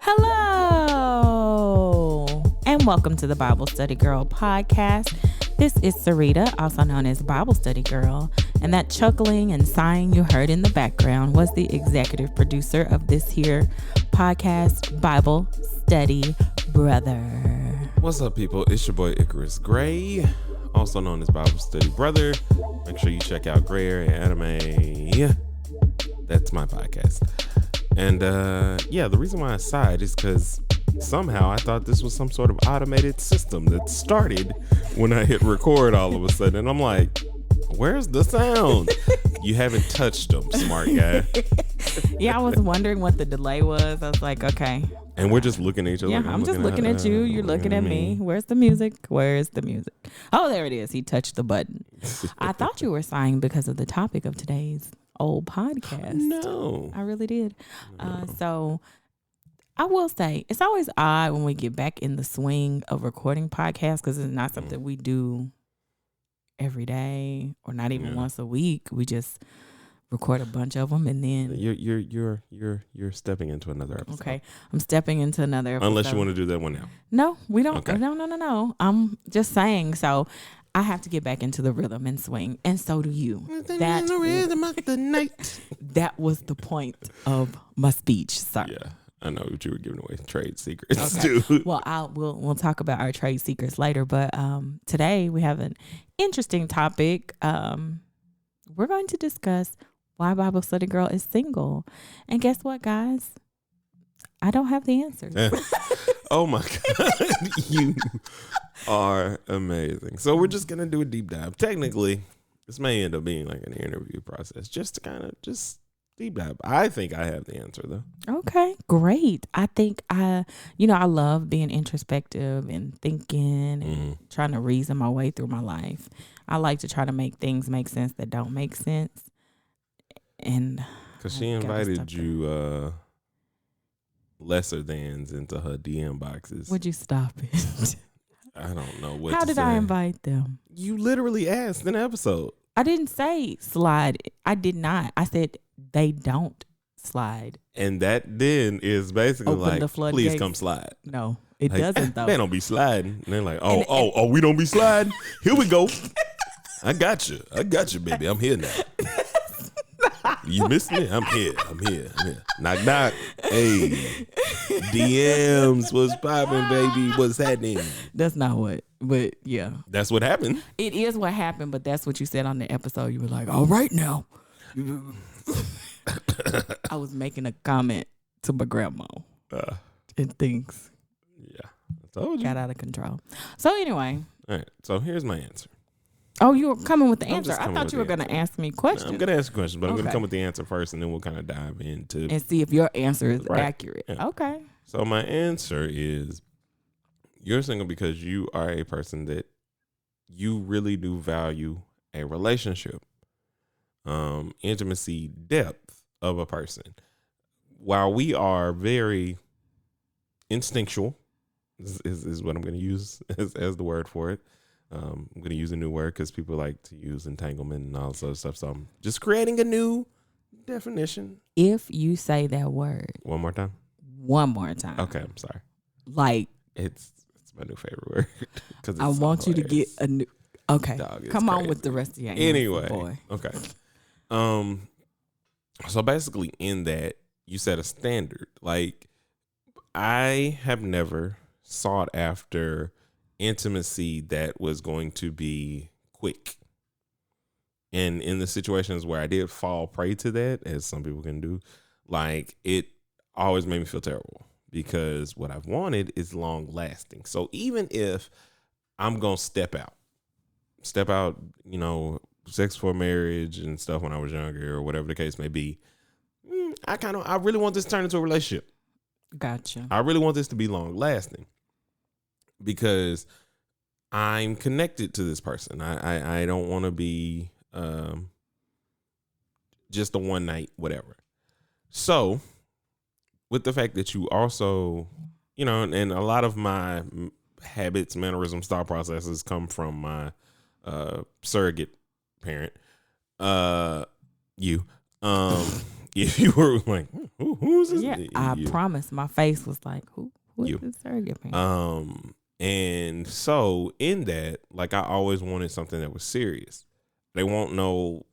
Hello, and welcome to the Bible Study Girl podcast. This is Sarita, also known as Bible Study Girl, and that chuckling and sighing you heard in the background was the executive producer of this here podcast, Bible Study Brother. What's up, people? It's your boy Icarus Gray, also known as Bible Study Brother. Make sure you check out Gray Area Anime. That's my podcast. And the reason why I sighed is because somehow I thought this was some sort of automated system that started when I hit record all of a sudden. And I'm like, where's the sound? You haven't touched them, smart guy. Yeah, I was wondering what the delay was. I was like, okay. And we're just looking at each other. Yeah, I'm just looking at you. You're looking at me. Where's the music? Where's the music? Oh, there it is. He touched the button. I thought you were sighing because of the topic of today's old podcast. No. I really did. So I will say it's always odd when we get back in the swing of recording podcasts because it's not something we do every day or not even once a week. We just record a bunch of them and then you're stepping into another episode. Okay, I'm stepping into another episode. Unless you want to do that one now. No, we don't. Okay. No. I'm just saying. So I have to get back into the rhythm and swing, and so do you. That's the rhythm of the night. That was the point of my speech, sir. Yeah, I know what you were giving away trade secrets, okay. dude. Well, we'll talk about our trade secrets later, but today we have an interesting topic. We're going to discuss why Bible Study Girl is single, and guess what, guys? I don't have the answers. Oh my God, you are amazing. So we're just gonna do a deep dive. Technically, this may end up being like an interview process, just to kind of just deep dive. I think I have the answer though. Okay, great. I think I love being introspective and thinking and trying to reason my way through my life. I like to try to make things make sense that don't make sense. And because she invited you lesser thans into her DM boxes. Would you stop it? I don't know what. How did I invite them? You literally asked in the episode. I didn't say slide. I did not. I said they don't slide. And that then is basically Open like, please come slide. No, it like, doesn't though. They don't be sliding. And they're like, we don't be sliding. Here we go. I got you, baby. I'm here now. You missed me? I'm here. Knock, knock. Hey, DMs, what's popping, baby? What's happening? That's not what, but yeah. That's what happened. It is what happened, but that's what you said on the episode. You were like, all right now. I was making a comment to my grandma and things. Yeah, I told you. Got out of control. So anyway. All right, so here's my answer. Oh, you were coming with the answer. I thought you were going to ask me questions. No, I'm going to ask questions, but I'm going to come with the answer first, and then we'll kind of dive into and see if your answer is accurate. Yeah. Okay. So my answer is you're single because you are a person that you really do value a relationship, intimacy, depth of a person. While we are very instinctual, is what I'm going to use as the word for it. I'm going to use a new word because people like to use entanglement and all this other stuff. So I'm just creating a new definition. If you say that word One more time. Okay, I'm sorry. Like it's my new favorite word. I want you to get a new. Okay, Dog, come on crazy. with the rest of your answer, anyway. Boy. Okay. So basically, in that you set a standard. Like I have never sought after intimacy that was going to be quick. And in the situations where I did fall prey to that, as some people can do, like it always made me feel terrible because what I've wanted is long lasting. So even if I'm going to step out, sex for marriage and stuff when I was younger or whatever the case may be, I really want this to turn into a relationship. Gotcha. I really want this to be long lasting. Because I'm connected to this person. I don't want to be just a one night whatever. So with the fact that you also, and a lot of my habits, mannerisms, thought processes come from my surrogate parent, you. if you were like, who's this? Yeah, I promise. My face was like, who is this surrogate parent? And so in that, like, I always wanted something that was serious. They won't know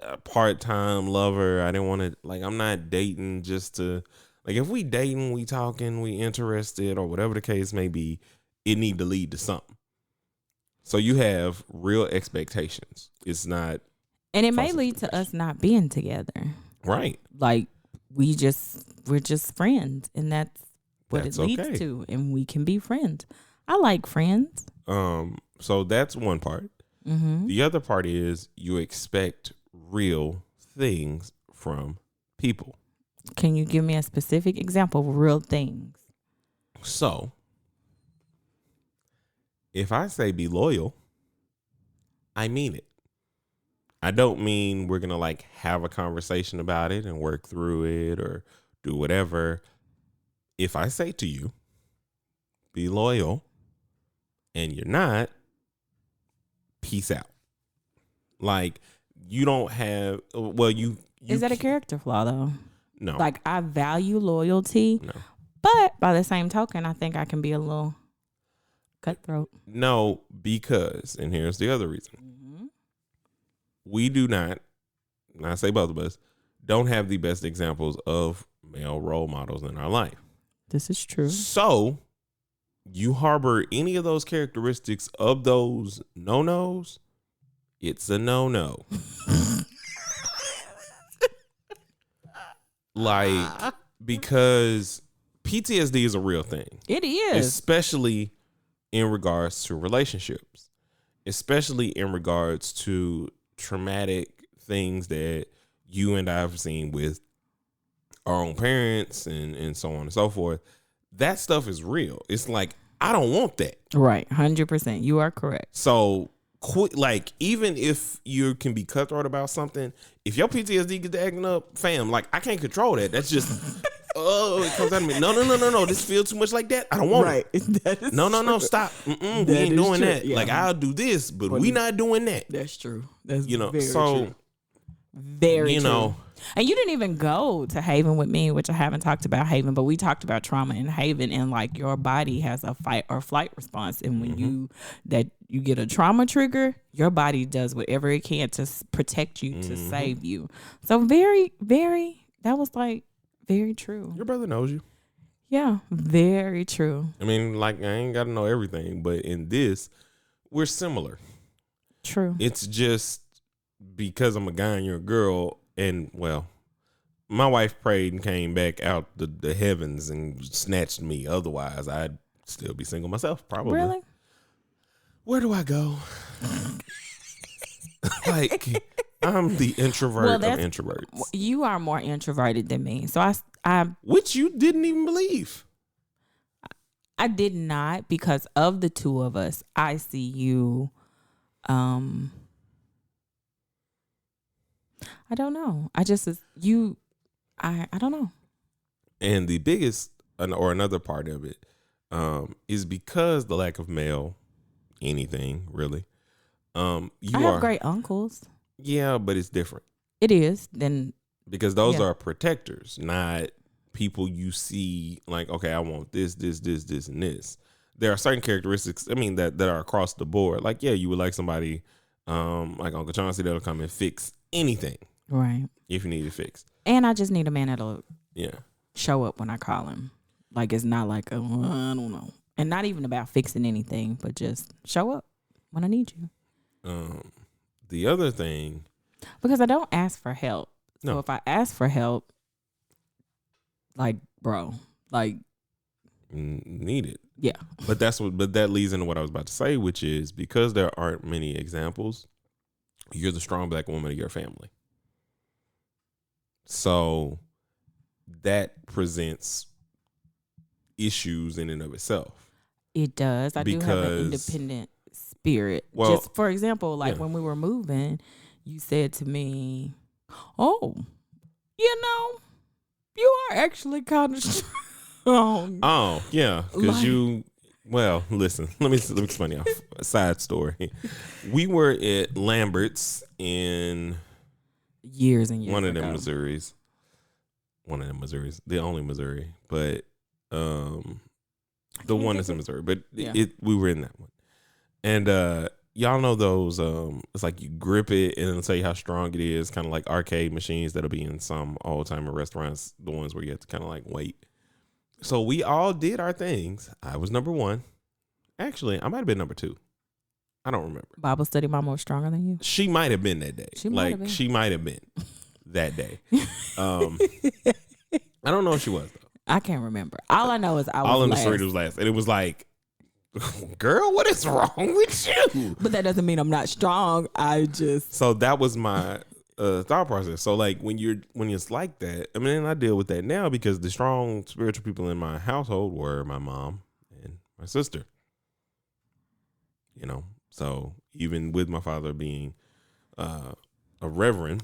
a part-time lover. I didn't want to, like, I'm not dating just to, like, if we dating, we talking, we interested, or whatever the case may be, it need to lead to something. So you have real expectations. It's not, and it may lead to us not being together. right? Like we're just friends, and that's what it leads to, and we can be friends. I like friends. So that's one part. Mm-hmm. The other part is you expect real things from people. Can you give me a specific example of real things? So if I say be loyal, I mean it. I don't mean we're going to like have a conversation about it and work through it or do whatever. If I say to you, be loyal, and you're not, peace out. Like, you don't have, well, you is that a character flaw though? No. Like, I value loyalty, No. but by the same token, I think I can be a little cutthroat. No, because, and here's the other reason. Mm-hmm. We do not, and I say both of us, don't have the best examples of male role models in our life. This is true. So you harbor any of those characteristics of those no-nos, it's a no-no. Like, because PTSD is a real thing. It is. Especially in regards to relationships. Especially in regards to traumatic things that you and I have seen with our own parents and so on and so forth. That stuff is real. It's like, I don't want that. Right. 100%. You are correct. So like, even if you can be cutthroat about something, if your PTSD gets acting up, fam, like, I can't control that. That's just, it comes out of me. No. This feels too much like that. I don't want it. No, stop. We ain't doing true. that. Yeah. Like, I'll do this, but we not doing that. That's true. That's very true. Very true. And you didn't even go to Haven with me, which I haven't talked about Haven, but we talked about trauma in Haven, and like your body has a fight or flight response. And when you get a trauma trigger, your body does whatever it can to protect you, to save you. So very, very, that was like very true. Your brother knows you. Yeah, very true. I mean, like, I ain't got to know everything, but in this, we're similar. True. It's just because I'm a guy and you're a girl. And, well, my wife prayed and came back out the heavens and snatched me. Otherwise, I'd still be single myself, probably. Really? Where do I go? Like, I'm the introvert of introverts. You are more introverted than me. So I which you didn't even believe. I did not, because of the two of us, I see you, I don't know. I don't know. And the biggest, or another part of it, is because the lack of male anything really. I have great uncles. Yeah, but it's different. It is. Then because those are protectors, not people you see like, okay, I want this, and this. There are certain characteristics, I mean, that are across the board. Like, yeah, you would like somebody like Uncle Chauncey that'll come and fix anything. Right. If you need it fixed. And I just need a man that'll show up when I call him. Like, it's not like, I don't know. And not even about fixing anything, but just show up when I need you. The other thing. Because I don't ask for help. No. So if I ask for help, like, bro, like. Need it. Yeah. But that leads into what I was about to say, which is because there aren't many examples, you're the strong black woman of your family. So that presents issues in and of itself. It does. I do have an independent spirit. Well, just for example, like when we were moving, you said to me, "Oh, you are actually kind of strong." Oh, yeah, because well, listen, let me explain you a side story. We were at Lambert's in years and years one of them ago. Missouris. one of them Missouris, the only Missouri, but the one that's in Missouri. But we were in that one, and y'all know those. It's like you grip it and it'll tell you how strong it is. Kind of like arcade machines that'll be in some old timer restaurants. The ones where you have to kind of like wait. So we all did our things. I was number one. Actually, I might have been number two. I don't remember. Bible study mama was stronger than you? She might have been that day. She might have been that day. I don't know if she was, though. I can't remember. All I know is I was all in the last. story was last. And it was like, girl, what is wrong with you? But that doesn't mean I'm not strong. So that was my thought process. So like when it's like that, I mean, I deal with that now because the strong spiritual people in my household were my mom and my sister. You know, so even with my father being a reverend,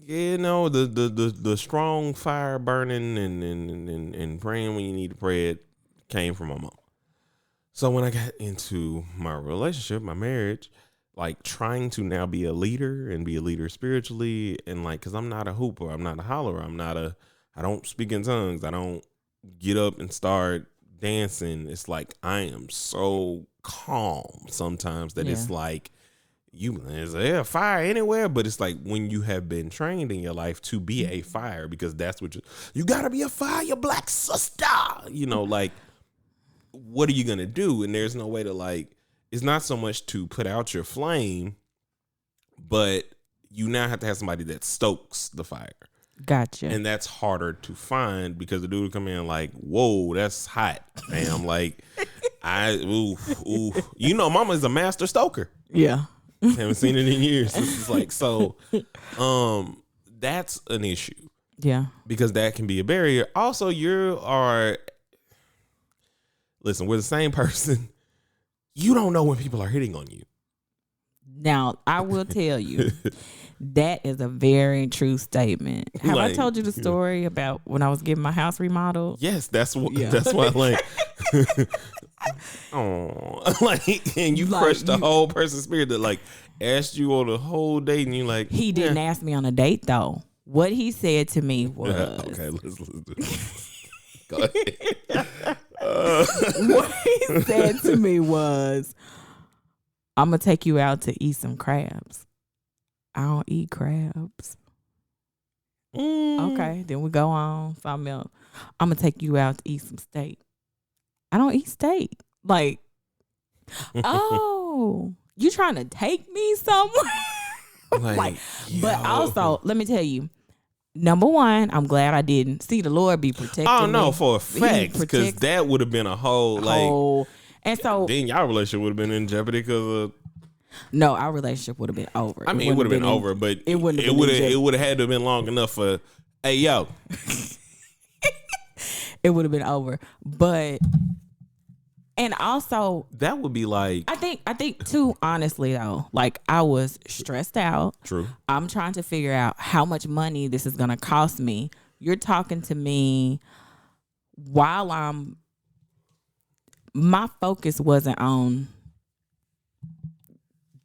you know, the strong fire burning and praying when you need to pray, it came from my mom. So when I got into my relationship, my marriage, like trying to now be a leader and be a leader spiritually, and like, cause I'm not a hooper, I'm not a hollerer, I don't speak in tongues, I don't get up and start dancing. It's like I am so calm sometimes that it's like is there a fire anywhere? But it's like when you have been trained in your life to be a fire, because that's what you gotta be a fire, black sister. You know, like what are you gonna do? And there's no way to like. It's not so much to put out your flame, but you now have to have somebody that stokes the fire. Gotcha. And that's harder to find because the dude will come in like, whoa, that's hot. And I'm like, ooh. You know, mama's a master stoker. Yeah. Haven't seen it in years. This is like, so that's an issue. Yeah. Because that can be a barrier. Also, listen, we're the same person. You don't know when people are hitting on you. Now, I will tell you, that is a very true statement. Have I told you the story about when I was getting my house remodeled? Yes, that's why like oh, like, and you crushed the whole person's spirit that like asked you on a whole date, and you like he didn't ask me on a date though. What he said to me was okay, let's do this. Go ahead. What he said to me was, I'm gonna take you out to eat some crabs. I don't eat crabs. Okay, then we go on something else. I'm gonna take you out to eat some steak. I don't eat steak. Like, oh, you trying to take me somewhere? Like, but also, let me tell you, number one, I'm glad I didn't. See, the Lord be protecting Oh no, me. for a fact, because that would have been a whole like, and so then y'all relationship would have been in jeopardy because no, our relationship would have been over. I mean, it would have been over, but it would have had to have been long enough for, hey yo, it would have been over. But and also that would be like, I think too, honestly though, like I was stressed out. True. I'm trying to figure out how much money this is gonna cost me. You're talking to me while my focus wasn't on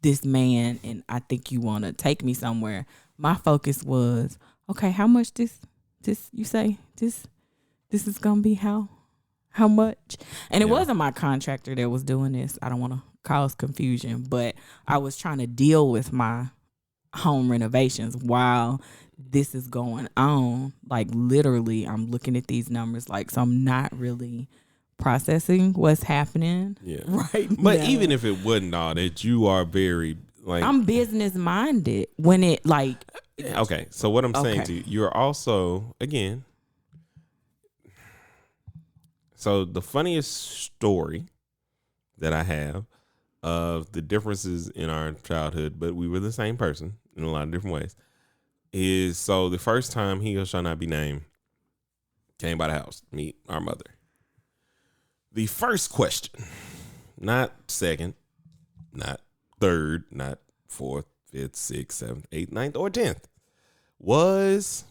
this man and I think you want to take me somewhere. My focus was, okay, how much this you say this is gonna be, how much? And it wasn't my contractor that was doing this. I don't want to cause confusion, but I was trying to deal with my home renovations while this is going on. Like literally I'm looking at these numbers, like, so I'm not really processing what's happening right now. But even if it wasn't all that, you are very like, I'm business minded when it like okay. So what I'm saying to you, you're also, again, so the funniest story that I have of the differences in our childhood, but we were the same person in a lot of different ways, is so the first time he who shall not be named came by the house to meet our mother. The first question, not second, not third, not fourth, fifth, sixth, seventh, eighth, ninth, or 10th, was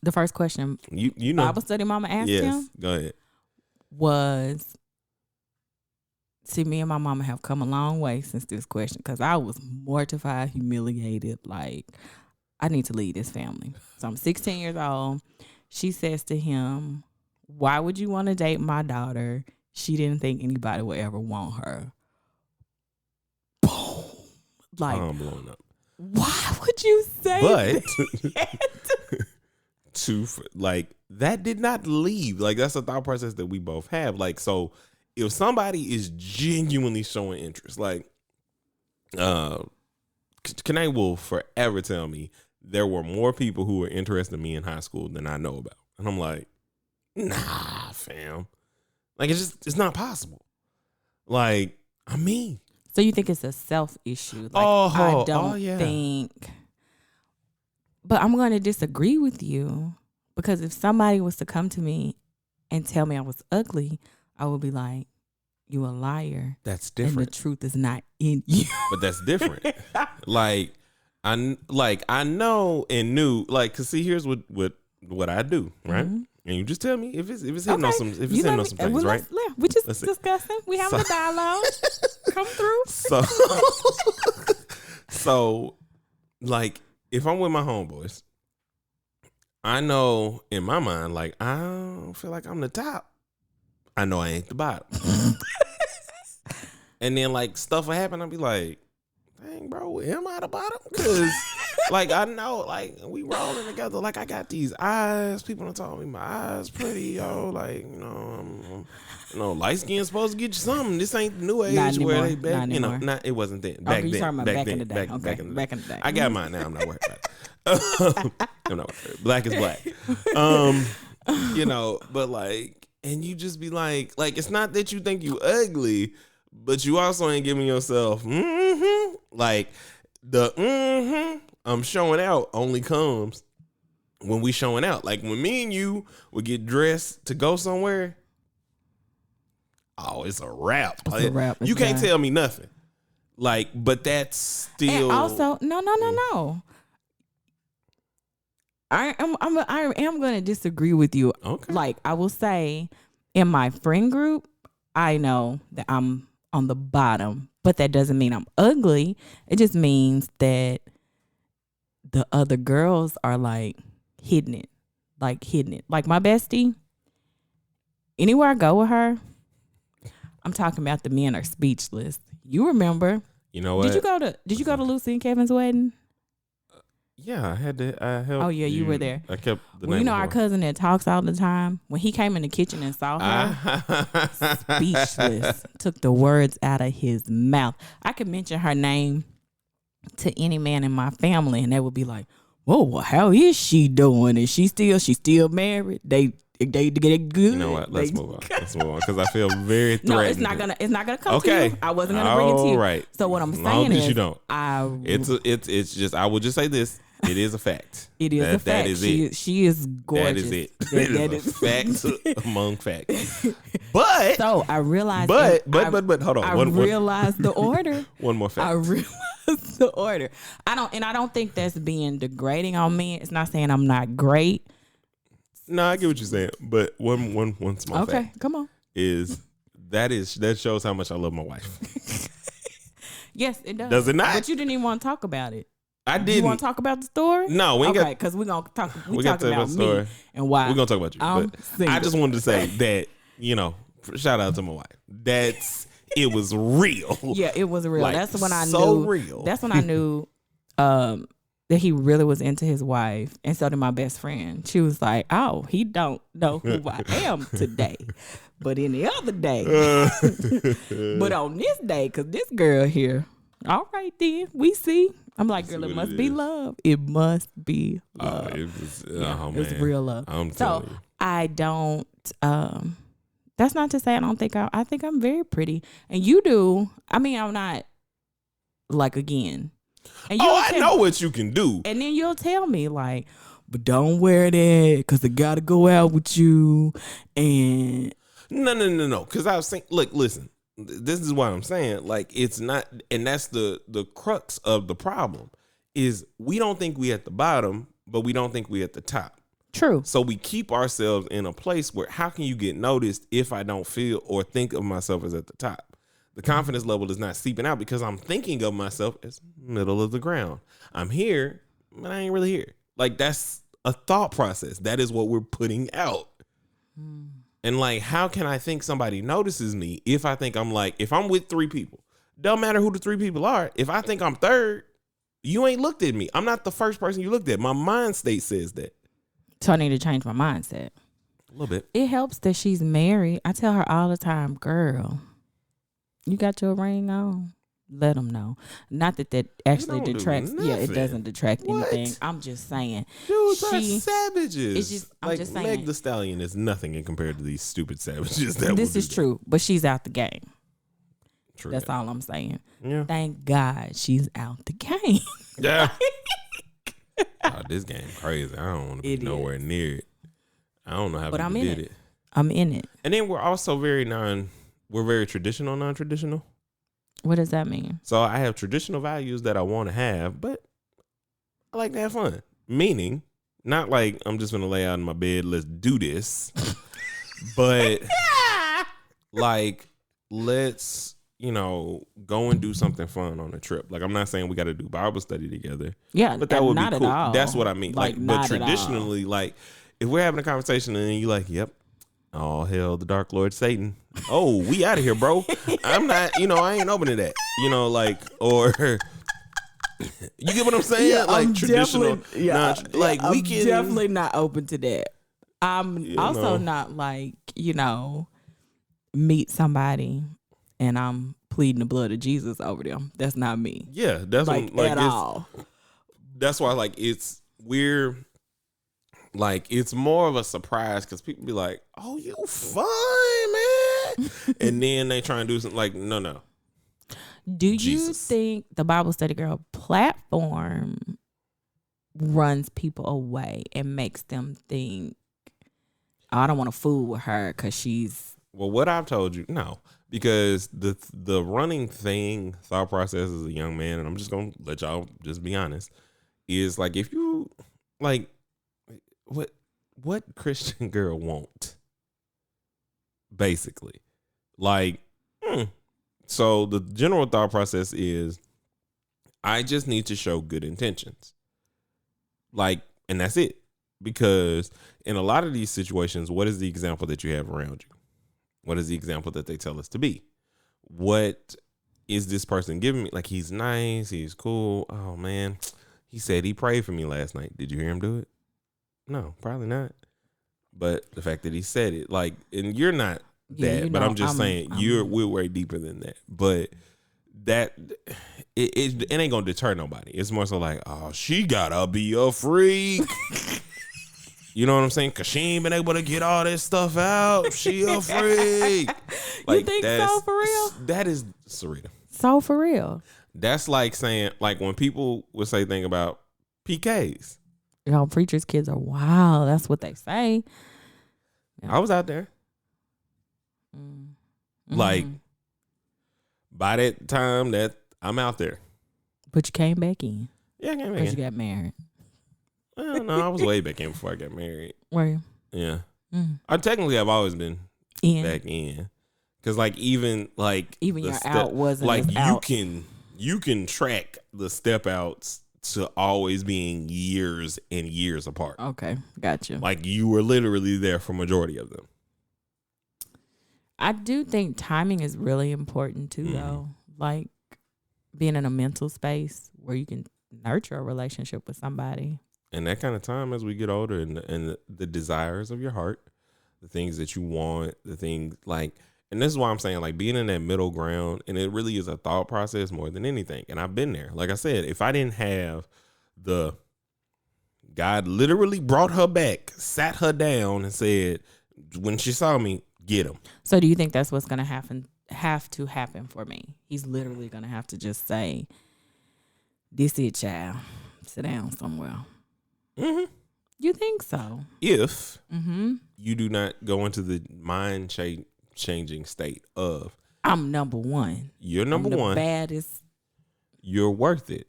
the first question. You know, Bible study mama asked him. Go ahead. Was, see, me and my mama have come a long way since this question, because I was mortified, humiliated. Like, I need to leave this family. So I'm 16 years old. She says to him, why would you want to date my daughter? She didn't think anybody would ever want her. Boom. Like, I'm blowing up. Why would you say that? Like, that did not leave. Like, that's a thought process that we both have. Like, so if somebody is genuinely showing interest, like, Kanae will forever tell me there were more people who were interested in me in high school than I know about. And I'm like, nah, fam. Like, it's not possible. Like, I mean. So you think it's a self issue? Like, I don't think. But I'm going to disagree with you, because if somebody was to come to me and tell me I was ugly, I would be like, you a liar. That's different. And the truth is not in you. But that's different. I know and knew, like, cause see, here's what I do, right? Mm-hmm. And you just tell me if it's hitting on some things, right? We just discussing. We having a dialogue. Come through. So, like, if I'm with my homeboys, I know in my mind, like, I don't feel like I'm the top. I know I ain't the bottom. And then, like, stuff will happen. I'll be like, dang, bro, am I the bottom? Because, like, I know, like, we rolling together. Like, I got these eyes. People done told me my eyes pretty, yo. Like, light skin's supposed to get you something. This ain't the new age where they back, it wasn't then. Back then. Talking about back in the day. Back in the day. I got mine now. I'm not worried about it. I'm not worried. Black is black. But, like, and you just be like, it's not that you think you ugly, but you also ain't giving yourself, like, the I'm showing out only comes when we showing out. Like, when me and you would get dressed to go somewhere, oh, it's a wrap. It's a wrap. You can't tell me nothing. Like, but that's still. And also, no. I am going to disagree with you. Okay. Like, I will say, in my friend group, I know that I'm on the bottom, but that doesn't mean I'm ugly. It just means that the other girls are like hitting it. Like my bestie, anywhere I go with her, I'm talking about the men are speechless. You remember? You know what? Did you go to Lucy and Kevin's wedding? Yeah, I had to. I helped. Oh yeah, you were there. I kept the name. Our cousin that talks all the time. When he came in the kitchen and saw her, speechless, took the words out of his mouth. I could mention her name to any man in my family, and they would be like, "Whoa, well, how is she doing? Is she still married? They get good." You know what? Let's move on. Because I feel very threatened. No, it's not gonna come to you. I wasn't gonna bring it to you. Right. So what I'm saying is, you don't. It's just. I will just say this. It is a fact. It is a fact. That is it. She is gorgeous. That is it. It is a fact among facts. But so I realized. But hold on. I realized the order. One more fact. I realized the order. I don't think that's being degrading on me. It's not saying I'm not great. No, I get what you're saying. But one small fact. Okay, come on. That shows how much I love my wife. Yes, it does. Does it not? But you didn't even want to talk about it. I didn't. You want to talk about the story? No, we ain't got. Okay, because we're gonna talk. We talk about me and why we're gonna talk about you. But single. I just wanted to say that shout out to my wife. It was real. Yeah, it was real. Like, that's when I knew. So real. That's when I knew that he really was into his wife, and so did my best friend. She was like, "Oh, he don't know who I am today, but any other day, but on this day, because this girl here." All right, then we see. I'm like, girl, it must be love. It must be love. It's real love. I'm telling you. I don't. That's not to say I don't think I think I'm very pretty, and you do. I mean, I'm not. Like again. And I know what you can do. And then you'll tell me like, but don't wear that because I gotta go out with you. And no. Because I was saying, look, listen. This is what I'm saying. Like, it's not, and that's the crux of the problem is we don't think we at the bottom, but we don't think we at the top. True. So we keep ourselves in a place where how can you get noticed if I don't feel or think of myself as at the top? The confidence level is not seeping out because I'm thinking of myself as middle of the ground. I'm here, man, I ain't really here. Like, that's a thought process. That is what we're putting out. And like, how can I think somebody notices me if I think I'm like, if I'm with 3 people, don't matter who the 3 people are. If I think I'm third, you ain't looked at me. I'm not the first person you looked at. My mind state says that. So I need to change my mindset. A little bit. It helps that she's married. I tell her all the time, girl, you got your ring on? Let them know. Not that actually detracts. Yeah, it doesn't detract anything. I'm just saying. Dudes are savages. It's just, I'm like, just saying. Meg the Stallion is nothing in compared to these stupid savages. This is true, but she's out the game. True. That's all I'm saying. Yeah. Thank God she's out the game. Yeah. Oh, this game crazy. I don't want to be nowhere near it. I don't know how people did it. I'm in it. And then we're also very traditional, non-traditional. What does that mean? So I have traditional values that I want to have, but I like to have fun. Meaning, not like I'm just going to lay out in my bed, let's do this. But like, let's, go and do something fun on a trip. Like, I'm not saying we got to do Bible study together. Yeah, but that would be cool. At all. That's what I mean. Like but traditionally, like, if we're having a conversation and then you're like, yep, all hail the Dark Lord Satan. Oh, we out of here, bro. I'm not, I ain't open to that. Or you get what I'm saying? Yeah, like I'm traditional. I'm definitely not open to that. I'm also not like, meet somebody and I'm pleading the blood of Jesus over them. That's not me. Yeah, that's like, at all. That's why we're like, it's more of a surprise because people be like, oh, you fun, man. And then they try and do something like, no. Do you think the Bible Study Girl platform runs people away and makes them think, oh, I don't want to fool with her because she's... Well, what I've told you, no. Because the running thought process as a young man, and I'm just going to let y'all just be honest, is like, if you, like... What Christian girl won't? Basically. Like, so the general thought process is, I just need to show good intentions. Like, and that's it. Because in a lot of these situations, what is the example that you have around you? What is the example that they tell us to be? What is this person giving me? Like, he's nice, he's cool. Oh man, he said he prayed for me last night. Did you hear him do it? No, probably not. But the fact that he said it, like, and you're not that, but I'm just saying we're way deeper than that. But that it ain't gonna deter nobody. It's more so like, oh, she gotta be a freak. You know what I'm saying? Cause she ain't been able to get all this stuff out. She a freak. Like, you think so for real? That is Sarita. So for real. That's like saying, like, when people would say thing about PKs. Preachers' kids are wild. That's what they say. Yeah. I was out there. Mm-hmm. Like, by that time that I'm out there. But you came back in. Yeah, I came back in. You got married. Well, no, I was way back in before I got married. Were you? Yeah. I've always been back in. Because, like, even your out wasn't like, out. you can track the step outs to always being years and years apart. Okay, gotcha. Like, you were literally there for majority of them. I do think timing is really important too, though. Like, being in a mental space where you can nurture a relationship with somebody. And that kind of time as we get older, and the desires of your heart, the things that you want, the things like, and this is why I'm saying, like, being in that middle ground, and it really is a thought process more than anything. And I've been there. Like I said, if I didn't have God literally brought her back, sat her down and said, when she saw me, get him. So do you think that's what's going to have to happen for me? He's literally going to have to just say, this it, child. Sit down somewhere. Mm-hmm. You think so? If you do not go into the mind changing state of, I'm number one. You're number one. Baddest. You're worth it.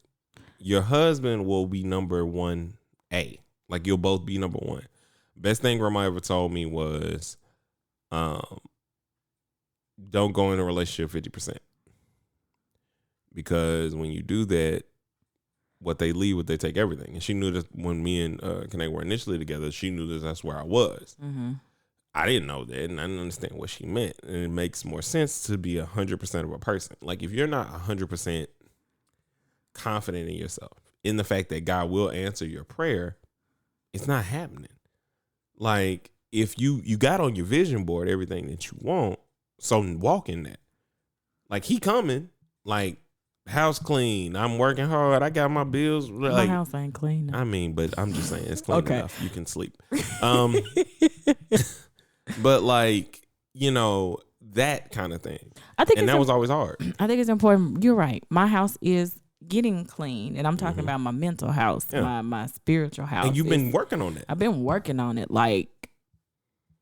Your husband will be number 1A. Like, you'll both be number one. Best thing Grandma ever told me was, don't go in a relationship 50%. Because when you do that, what they leave, what they take, everything. And she knew that when me and Kanae were initially together, she knew that that's where I was. Mm-hmm. I didn't know that, and I didn't understand what she meant. And it makes more sense to be 100% of a person. Like, if you're not 100% confident in yourself, in the fact that God will answer your prayer, it's not happening. Like, if you got on your vision board everything that you want, so walk in that. Like, he coming. Like, house clean. I'm working hard. I got my bills. Like, my house ain't clean. I mean, but I'm just saying it's clean Okay. enough. You can sleep. But like, you know, that kind of thing. I think, and that was always hard. I think it's important. You're right. My house is getting clean, and I'm talking about my mental house, my spiritual house. And you've been working on that. I've been working on it. Like,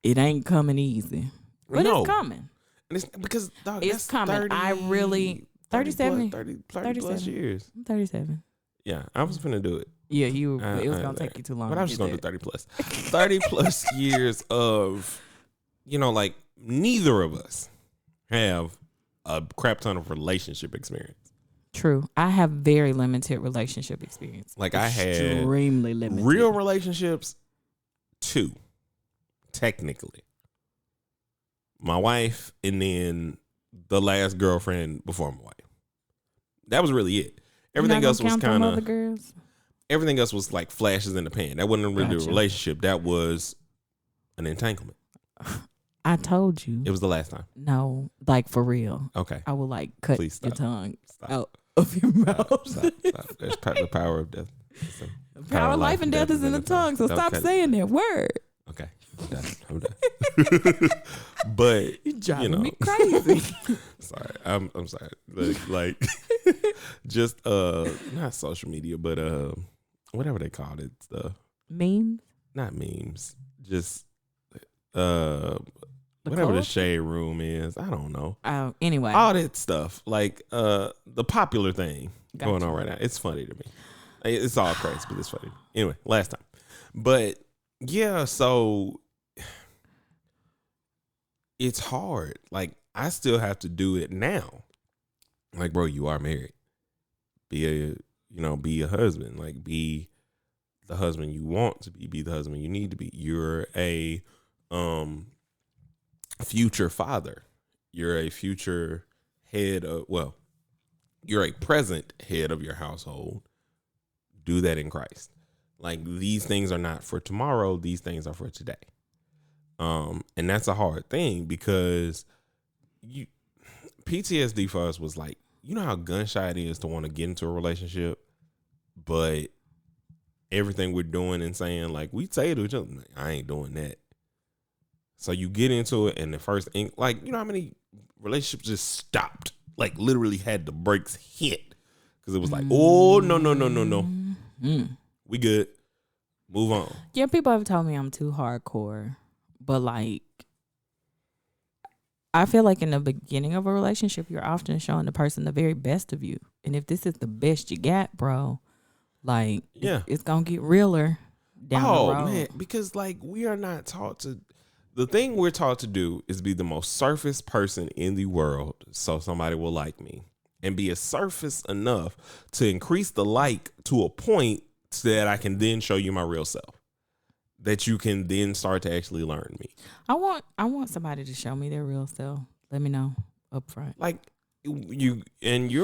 it ain't coming easy, but it's coming. And it's because dog, it's that's coming. 30, I really 37, 30 37 plus years. I'm 37. Yeah, I was finna do it. Yeah, it was gonna take you too long. But I was just gonna do 30 plus. 30 plus years of, you know, like neither of us have a crap ton of relationship experience. True. I have very limited relationship experience. Like I had extremely limited. Real relationships, 2, technically. My wife and then the last girlfriend before my wife. That was really it. Everything else was kind of girls. Everything else was like flashes in the pan. That wasn't really a relationship. That was an entanglement. I told you. It was the last time. No, like for real. Okay. I will like cut your tongue out of your mouth. Stop. There's the power of death. The power of life and death is in the tongue. So stop saying that word. Okay. I'm done. But you driving me crazy. Sorry. I'm sorry. Like just not social media, but whatever they call it. Memes? Not memes. Just whatever the shade room is. I don't know. Oh, anyway. All that stuff. Like the popular thing going on right now. It's funny to me. It's all crazy, but it's funny. Anyway, last time. But yeah, so it's hard. Like I still have to do it now. Like, bro, you are married. Be a husband. Like, be the husband you want to be the husband you need to be. You're a future father. You're a future head of, you're a present head of your household. Do that in Christ. Like, these things are not for tomorrow. These things are for today. And that's a hard thing because PTSD for us was like, you know how gun shy it is to want to get into a relationship, but everything we're doing and saying, like, we say to each other, I ain't doing that. So you get into it, and the first, like, you know how many relationships just stopped, like, literally had the brakes hit because it was like, oh, no. We good. Move on. Yeah, people have told me I'm too hardcore, but like, I feel like in the beginning of a relationship, you're often showing the person the very best of you. And if this is the best you got, bro, like, it's going to get realer down the road. Oh, man, because, like, we are not taught to, the thing we're taught to do is be the most surface person in the world so somebody will like me. And be a surface enough to increase the like to a point so that I can then show you my real self. That you can then start to actually learn me. I want somebody to show me their real self. Let me know up front. Like you're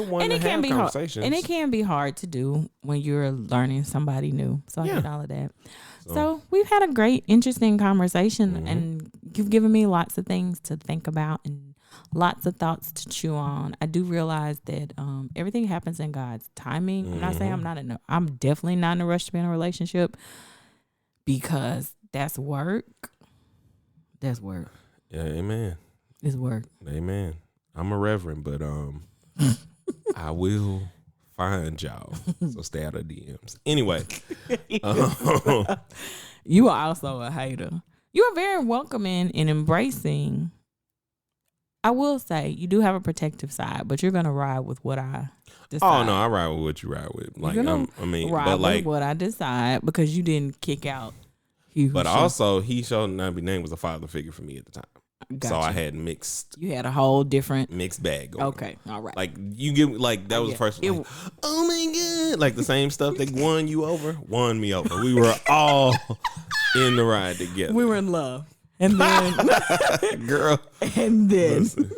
one to have conversations. And it can be hard to do when you're learning somebody new. So I get all of that. So we've had a great, interesting conversation, and you've given me lots of things to think about and lots of thoughts to chew on. I do realize that everything happens in God's timing. I'm not saying I'm definitely not in a rush to be in a relationship, because that's work. That's work. Yeah, amen. It's work. Amen. I'm a reverend, but I will find y'all. So stay out of DMs. Anyway. You are also a hater. You are very welcoming and embracing. I will say you do have a protective side, but you're gonna ride with what I decide. Oh no, I ride with what you ride with. Like ride but like with what I decide, because you didn't kick out Hugh. But also, he showed not be named was a father figure for me at the time. So I Gotcha. had mixed You had a whole different. bag going. Okay, all right. Like you get like that was the first one. Like, oh my god! Like the same stuff that won me over. We were all in the ride together. We were in love, and then girl, and then. listen.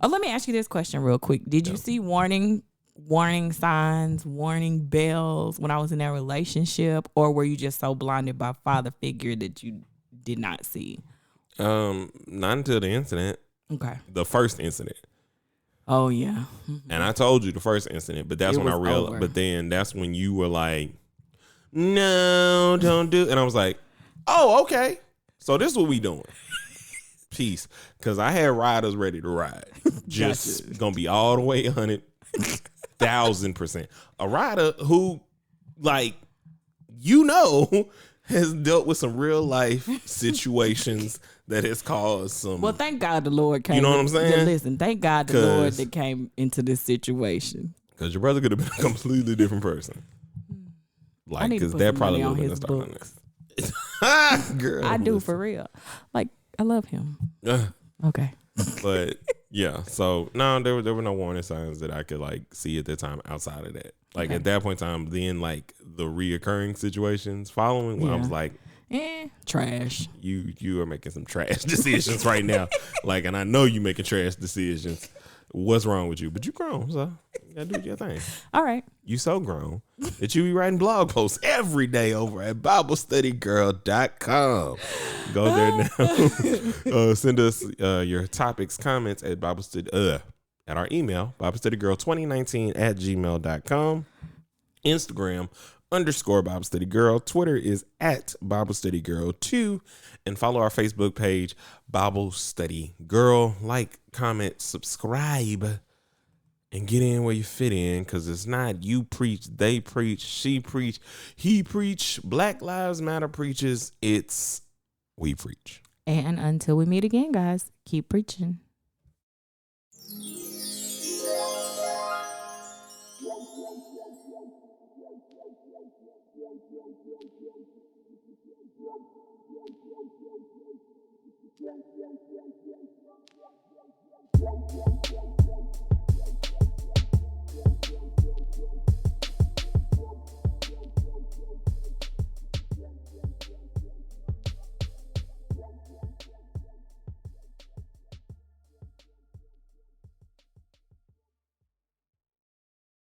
Oh, let me ask you this question real quick. Did you see warning signs, warning bells when I was in that relationship, or were you just so blinded by father figure that you did not see? Not until the incident. Okay. The first incident. Oh yeah. And I told you the first incident, but that's when I realized. Over. But then that's when you were like, "No, don't do." And I was like, "Oh, okay. So this is what we doing." Peace, because I had riders ready to ride. Just gonna be all the way 100,000%. A rider who, like, has dealt with some real life situations that has caused some. Well, thank God the Lord came. You know what I'm saying? Listen, thank God the Lord that came into this situation. Because your brother could have been a completely different person. Like, because that probably would have been starting this. Girl, I do for real. Like, I love him. Okay. But yeah, so no, there were no warning signs that I could like see at that time outside of that. Like at that point in time, then like the reoccurring situations following, when I was like, trash. You are making some trash decisions right now. Like, and I know you making trash decisions. What's wrong with you? But you grown, so you gotta do your thing. All right. You so grown that you be writing blog posts every day over at BibleStudyGirl.com. Go there now. Send us your topics, comments at Bible Study at our email, BibleStudyGirl2019@gmail.com. Instagram _BibleStudyGirl. Twitter is at BibleStudyGirl2. And follow our Facebook page, Bible Study Girl. Like, comment, subscribe, and get in where you fit in, because it's not you preach, they preach, she preach, he preach, Black Lives Matter preaches. It's we preach. And until we meet again, guys, keep preaching.